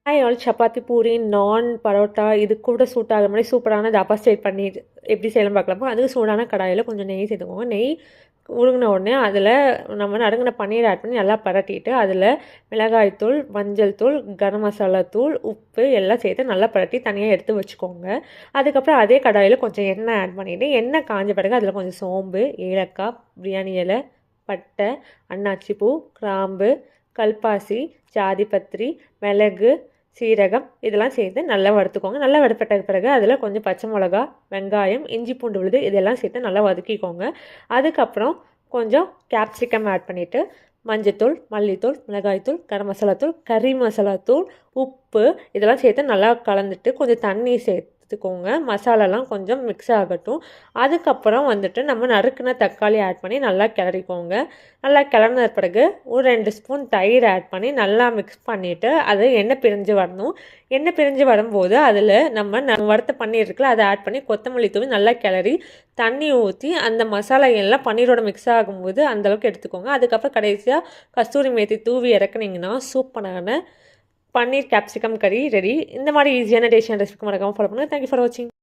Hi all chapati, puri, நான், பரோட்டா இது கூட சூட் ஆகுற மாதிரி சூப்பரான தாபா ஸ்டைல் பன்னீர் எப்படி செய்யலாம் பார்க்கலாமா? அதுக்கு சூடான கடாயில் கொஞ்சம் நெய் சேர்த்துக்கோங்க. நெய் உருகின உடனே அதில் நம்ம நறுங்கின பன்னீர் ஆட் பண்ணி நல்லா பரட்டிட்டு அதில் மிளகாய்த்தூள், மஞ்சள் தூள், கரம் மசாலா தூள், உப்பு எல்லாம் சேர்த்து நல்லா பரட்டி தனியாக எடுத்து வச்சுக்கோங்க. அதுக்கப்புறம் அதே கடாயில் கொஞ்சம் எண்ணெய் ஆட் பண்ணிவிட்டு எண்ணெய் காஞ்ச பிறகு அதில் கொஞ்சம் சோம்பு, ஏலக்காய், பிரியாணி இலை, பட்டை, அன்னாச்சி பூ, கிராம்பு, கல்பாசி, ஜாதிபத்திரி, மிளகு, சீரகம் இதெல்லாம் சேர்த்து நல்லா வறுத்துக்கோங்க. நல்லா வறுப்பட்ட பிறகு அதில் கொஞ்சம் பச்சை மிளகா, வெங்காயம், இஞ்சி பூண்டு விழுது இதெல்லாம் சேர்த்து நல்லா வதக்கிக்கோங்க. அதுக்கப்புறம் கொஞ்சம் கேப்சிகம் ஆட் பண்ணிவிட்டு மஞ்சத்தூள், மல்லித்தூள், மிளகாய்த்தூள், கரம் மசாலா தூள், கறி மசாலா தூள், உப்பு இதெல்லாம் சேர்த்து நல்லா கலந்துட்டு கொஞ்சம் தண்ணி சேர்த்துக்கோங்க. மசாலாலாம் கொஞ்சம் மிக்ஸ் ஆகட்டும். அதுக்கப்புறம் வந்துட்டு நம்ம நறுக்குன தக்காளி ஆட் பண்ணி நல்லா கிளறிக்கோங்க. நல்லா கிளறின பிறகு ஒரு 2 ஸ்பூன் தயிர் ஆட் பண்ணி நல்லா மிக்ஸ் பண்ணிவிட்டு அது எண்ணெய் பிரிஞ்சு வரணும். எண்ணெய் பிரிஞ்சு வரும்போது அதில் நம்ம வறுத்த பன்னீர் இருக்குல்ல அதை ஆட் பண்ணி கொத்தமல்லி தூவி நல்லா கிளறி தண்ணி ஊற்றி அந்த மசாலா எல்லாம் பன்னீரோட மிக்ஸ் ஆகும்போது அந்தளவுக்கு எடுத்துக்கோங்க. அதுக்கப்புறம் கடைசியாக கஸ்தூரி மேத்தி தூவி இறக்குனீங்கன்னா சூப்பரான பன்னீர் கேப்சிகம் கறி ரெடி. இந்த மாதிரி ஈஸியான டேஸ்டான ரெசிபி மறக்காமல் ஃபாலோ பண்ணுங்கள். தேங்க்யூ ஃபார் வாட்சிங்.